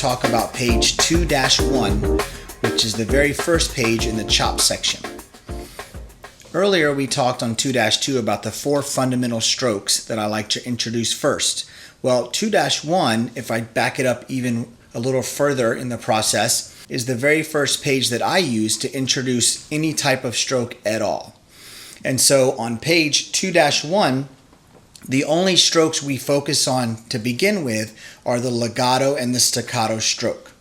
talk about page 2-1, which is the very first page in the chop section. Earlier we talked on 2-2 about the 4 fundamental strokes that I like to introduce first. Well, 2-1, if I back it up even a little further in the process, is the very first page that I use to introduce any type of stroke at all. And so on page 2-1, the only strokes we focus on to begin with are the legato and the staccato stroke.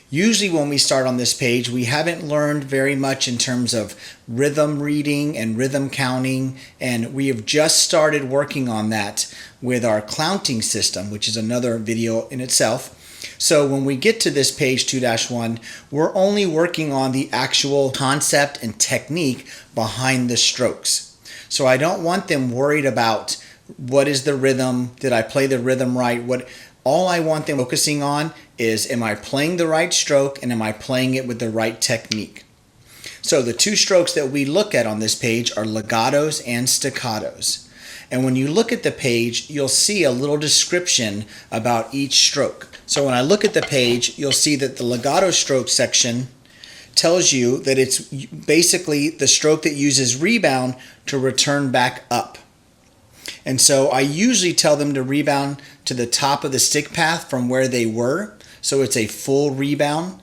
Usually when we start on this page, we haven't learned very much in terms of rhythm reading and rhythm counting, and we have just started working on that with our clounting system, which is another video in itself. So when we get to this page 2-1, we're only working on the actual concept and technique behind the strokes. So I don't want them worried about what is the rhythm, did I play the rhythm right, all I want them focusing on is, am I playing the right stroke and am I playing it with the right technique? So the 2 strokes that we look at on this page are legatos and staccatos. And when you look at the page, you'll see a little description about each stroke. So when I look at the page, you'll see that the legato stroke section tells you that it's basically the stroke that uses rebound to return back up. And so I usually tell them to rebound to the top of the stick path from where they were. So it's a full rebound.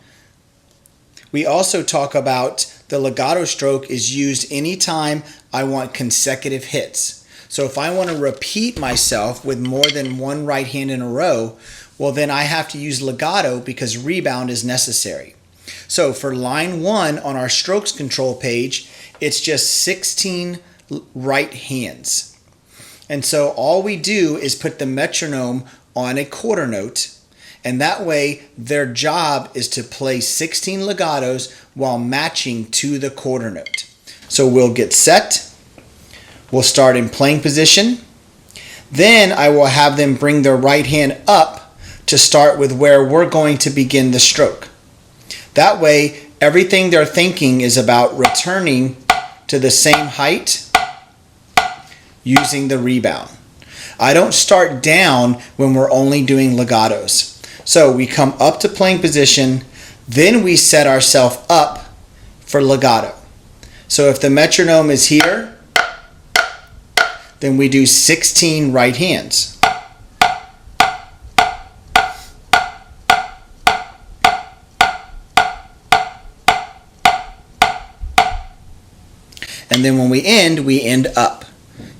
We also talk about the legato stroke is used anytime I want consecutive hits. So if I want to repeat myself with more than one right hand in a row, well then I have to use legato because rebound is necessary. So for line 1 on our strokes control page, it's just 16 right hands. And so all we do is put the metronome on a quarter note, and that way their job is to play 16 legatos while matching to the quarter note. So we'll get set, we'll start in playing position, then I will have them bring their right hand up to start with where we're going to begin the stroke. That way everything they're thinking is about returning to the same height using the rebound. I don't start down when we're only doing legatos. So we come up to playing position, then we set ourselves up for legato. So if the metronome is here, then we do 16 right hands. And then when we end up.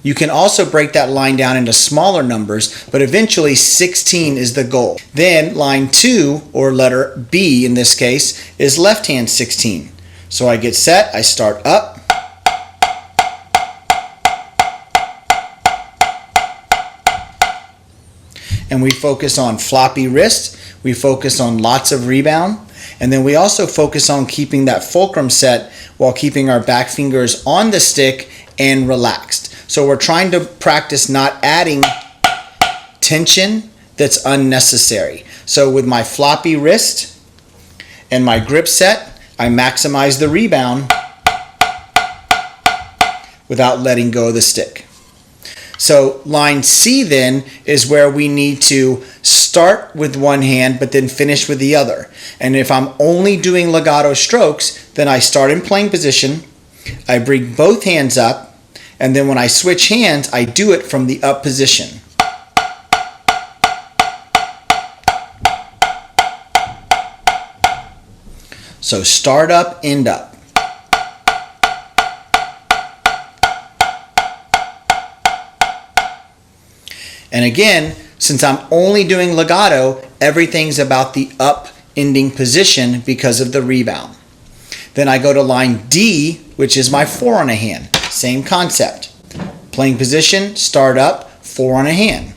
You can also break that line down into smaller numbers, but eventually 16 is the goal. Then line 2, or letter B in this case, is left hand 16. So I get set, I start up, and we focus on floppy wrist, we focus on lots of rebound, and then we also focus on keeping that fulcrum set while keeping our back fingers on the stick and relaxed. So we're trying to practice not adding tension that's unnecessary. So with my floppy wrist and my grip set, I maximize the rebound without letting go of the stick. So line C then is where we need to start with one hand but then finish with the other. And if I'm only doing legato strokes, then I start in playing position, I bring both hands up, and then when I switch hands, I do it from the up position. So start up, end up. And again, since I'm only doing legato, everything's about the up ending position because of the rebound. Then I go to line D, which is my 4 on a hand. Same concept. Playing position, start up, 4 on a hand.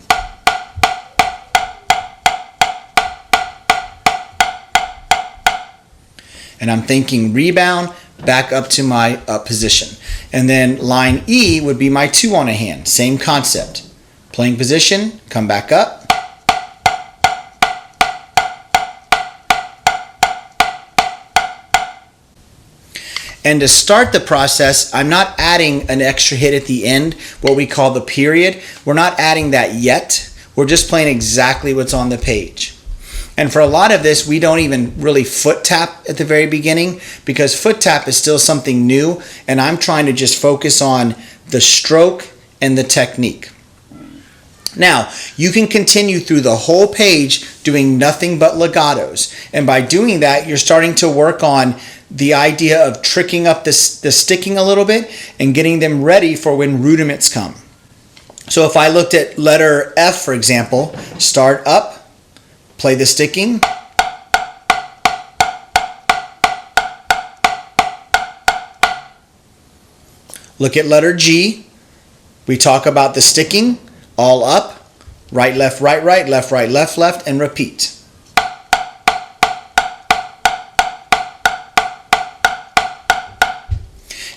And I'm thinking rebound, back up to my up position. And then line E would be my 2 on a hand. Same concept. Playing position, come back up. And to start the process, I'm not adding an extra hit at the end, what we call the period. We're not adding that yet. We're just playing exactly what's on the page. And for a lot of this, we don't even really foot tap at the very beginning because foot tap is still something new, and I'm trying to just focus on the stroke and the technique. Now, you can continue through the whole page doing nothing but legatos. And by doing that, you're starting to work on the idea of tricking up the sticking a little bit and getting them ready for when rudiments come. So if I looked at letter F, for example, start up, play the sticking, look at letter G, we talk about the sticking, all up, right, left, right, left, left, and repeat.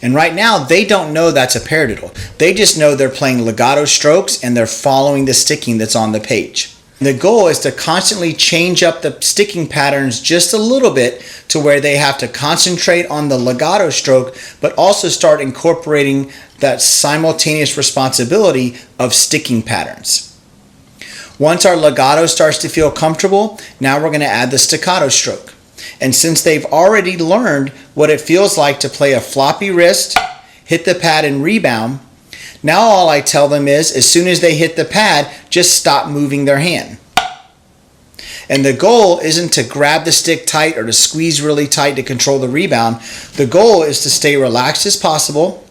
And right now, they don't know that's a paradiddle. They just know they're playing legato strokes and they're following the sticking that's on the page. The goal is to constantly change up the sticking patterns just a little bit to where they have to concentrate on the legato stroke, but also start incorporating that simultaneous responsibility of sticking patterns. Once our legato starts to feel comfortable, now we're going to add the staccato stroke. And since they've already learned what it feels like to play a floppy wrist, hit the pad and rebound, now all I tell them is, as soon as they hit the pad, just stop moving their hand. And the goal isn't to grab the stick tight or to squeeze really tight to control the rebound. The goal is to stay relaxed as possible.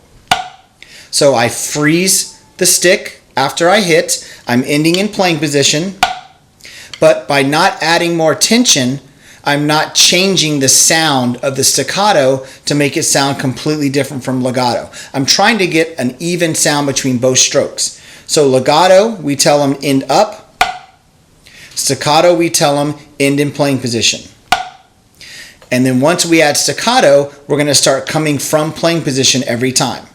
So I freeze the stick after I hit. I'm ending in playing position. But by not adding more tension, I'm not changing the sound of the staccato to make it sound completely different from legato. I'm trying to get an even sound between both strokes. So legato, we tell them end up. Staccato, we tell them end in playing position. And then once we add staccato, we're going to start coming from playing position every time.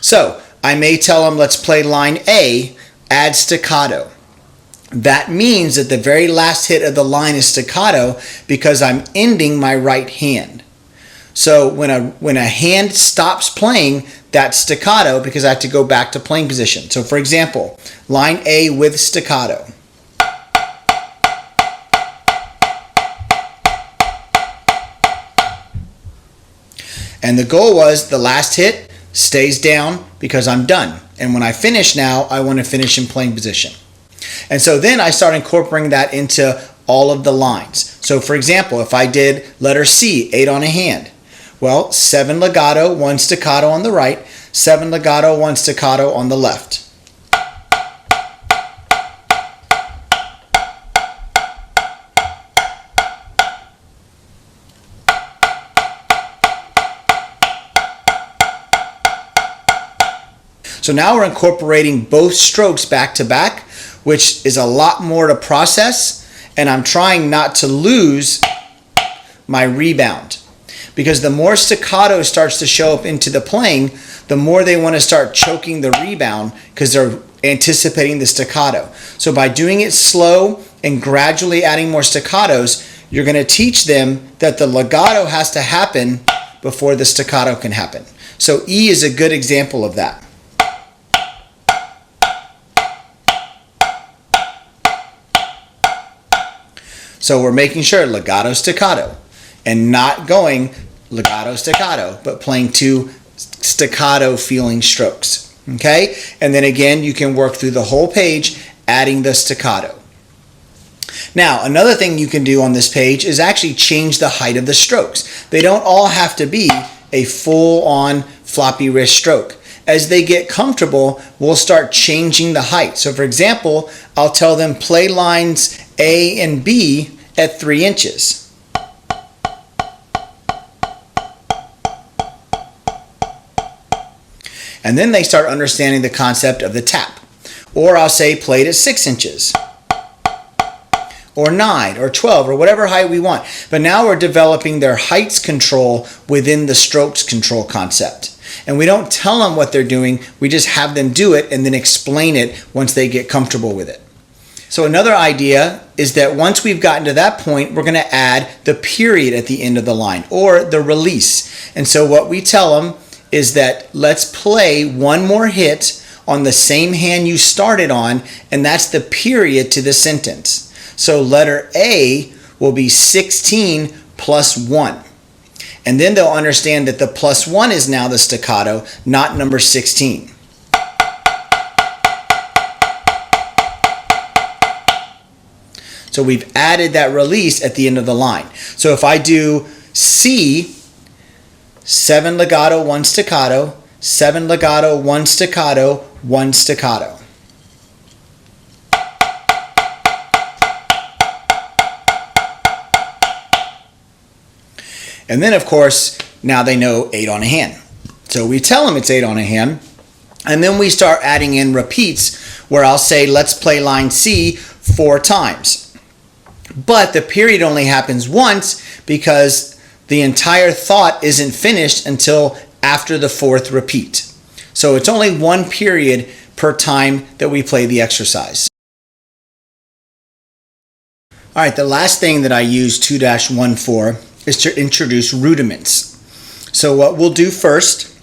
So I may tell them, let's play line A, add staccato. That means that the very last hit of the line is staccato because I'm ending my right hand. So when a hand stops playing, that's staccato because I have to go back to playing position. So for example, line A with staccato. And the goal was the last hit stays down because I'm done. And when I finish now, I want to finish in playing position. And so then I start incorporating that into all of the lines. So for example, if I did letter C, 8 on a hand, well, 7 legato, 1 staccato on the right, 7 legato, 1 staccato on the left. So now we're incorporating both strokes back to back, which is a lot more to process, and I'm trying not to lose my rebound. Because the more staccato starts to show up into the playing, the more they want to start choking the rebound because they're anticipating the staccato. So by doing it slow and gradually adding more staccatos, you're going to teach them that the legato has to happen before the staccato can happen. So E is a good example of that. So we're making sure legato staccato and not going legato staccato, but playing 2 staccato feeling strokes. Okay? And then again, you can work through the whole page adding the staccato. Now, another thing you can do on this page is actually change the height of the strokes. They don't all have to be a full-on floppy wrist stroke. As they get comfortable, we'll start changing the height. So for example, I'll tell them play lines A and B at 3 inches. And then they start understanding the concept of the tap. Or I'll say play it at 6 inches. Or 9 or 12 or whatever height we want. But now we're developing their heights control within the strokes control concept. And we don't tell them what they're doing, we just have them do it and then explain it once they get comfortable with it. So another idea is that once we've gotten to that point, we're going to add the period at the end of the line or the release. And so what we tell them is that let's play one more hit on the same hand you started on, and that's the period to the sentence. So letter A will be 16 plus 1. And then they'll understand that the plus 1 is now the staccato, not number 16. So we've added that release at the end of the line. So if I do C, 7 legato, 1 staccato, 7 legato, 1 staccato, 1 staccato. And then, of course, now they know 8 on a hand. So we tell them it's 8 on a hand, and then we start adding in repeats where I'll say, let's play line C 4 times. But the period only happens once because the entire thought isn't finished until after the 4th repeat. So it's only 1 period per time that we play the exercise. All right, the last thing that I use 2-1 for is to introduce rudiments. So what we'll do first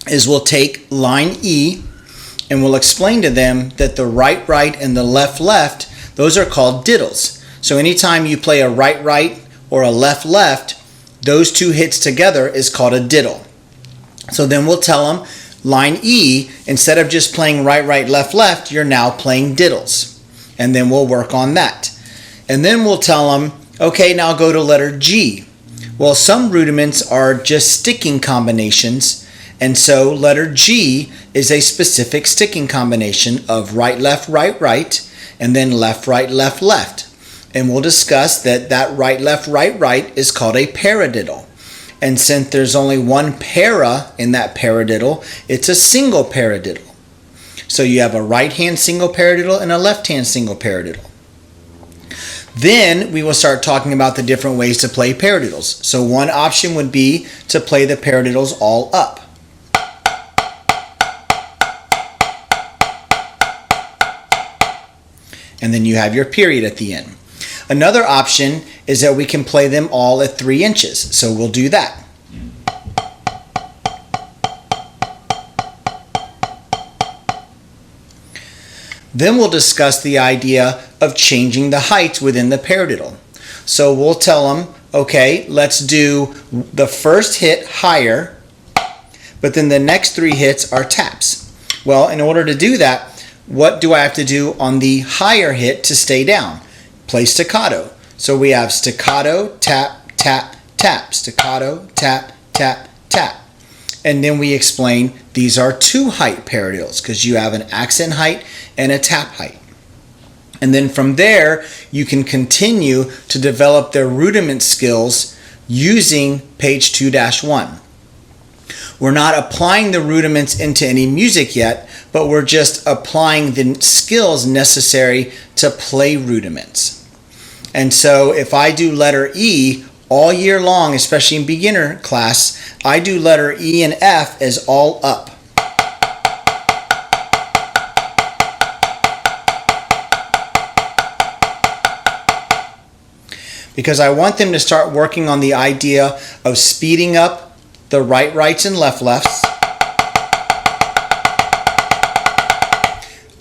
is we'll take line E and we'll explain to them that the right and the left, those are called diddles. So anytime you play a right or a left, those 2 hits together is called a diddle. So then we'll tell them line E, instead of just playing right, left, you're now playing diddles. And then we'll work on that. And then we'll tell them, okay, now go to letter G. Well, some rudiments are just sticking combinations, and so letter G is a specific sticking combination of right, and then left, left. And we'll discuss that right is called a paradiddle. And since there's only one para in that paradiddle, it's a single paradiddle. So you have a right hand single paradiddle and a left hand single paradiddle. Then we will start talking about the different ways to play paradiddles. So one option would be to play the paradiddles all up. And then you have your period at the end. Another option is that we can play them all at 3 inches. So we'll do that. Then we'll discuss the idea of changing the heights within the paradiddle. So we'll tell them, okay, let's do the first hit higher, but then the next 3 hits are taps. Well, in order to do that, what do I have to do on the higher hit to stay down? Play staccato. So we have staccato, tap, tap, tap, staccato, tap, tap, tap. And then we explain these are 2 height paradiddles because you have an accent height and a tap height. And then from there, you can continue to develop their rudiment skills using page 2-1. We're not applying the rudiments into any music yet, but we're just applying the skills necessary to play rudiments. And so if I do letter E all year long, especially in beginner class, I do letter E and F as all up. Because I want them to start working on the idea of speeding up the rights and lefts.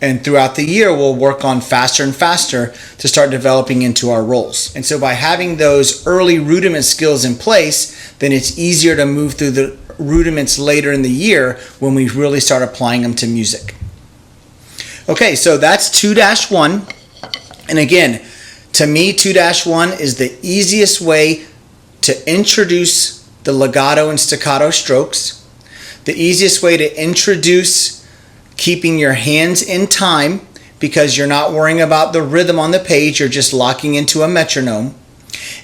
And throughout the year, we'll work on faster and faster to start developing into our roles. And so by having those early rudiment skills in place, then it's easier to move through the rudiments later in the year when we really start applying them to music. Okay, so that's 2-1. And again, to me, 2-1 is the easiest way to introduce the legato and staccato strokes, the easiest way to introduce keeping your hands in time because you're not worrying about the rhythm on the page, you're just locking into a metronome.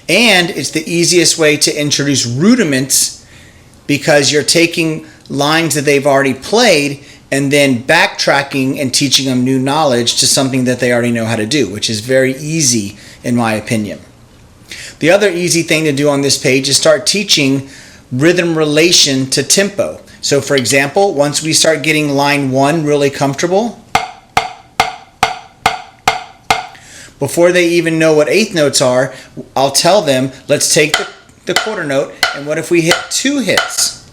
And it's the easiest way to introduce rudiments because you're taking lines that they've already played and then backtracking and teaching them new knowledge to something that they already know how to do, which is very easy in my opinion. The other easy thing to do on this page is start teaching rhythm relation to tempo. So for example, once we start getting line 1 really comfortable, before they even know what eighth notes are, I'll tell them, let's take the quarter note, and what if we hit 2 hits?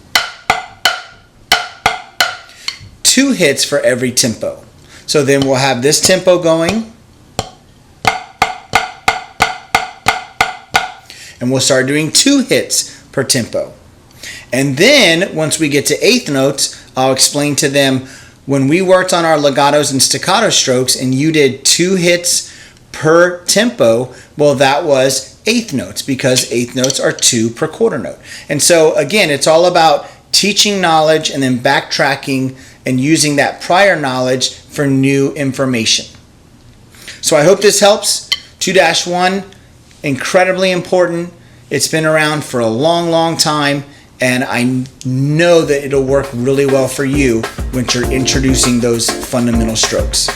2 hits for every tempo. So then we'll have this tempo going, and we'll start doing 2 hits per tempo. And then once we get to eighth notes, I'll explain to them when we worked on our legatos and staccato strokes and you did 2 hits per tempo, well, that was eighth notes because eighth notes are 2 per quarter note. And so again, it's all about teaching knowledge and then backtracking and using that prior knowledge for new information. So I hope this helps. 2-1, incredibly important. It's been around for a long, long time, and I know that it'll work really well for you when you're introducing those fundamental strokes.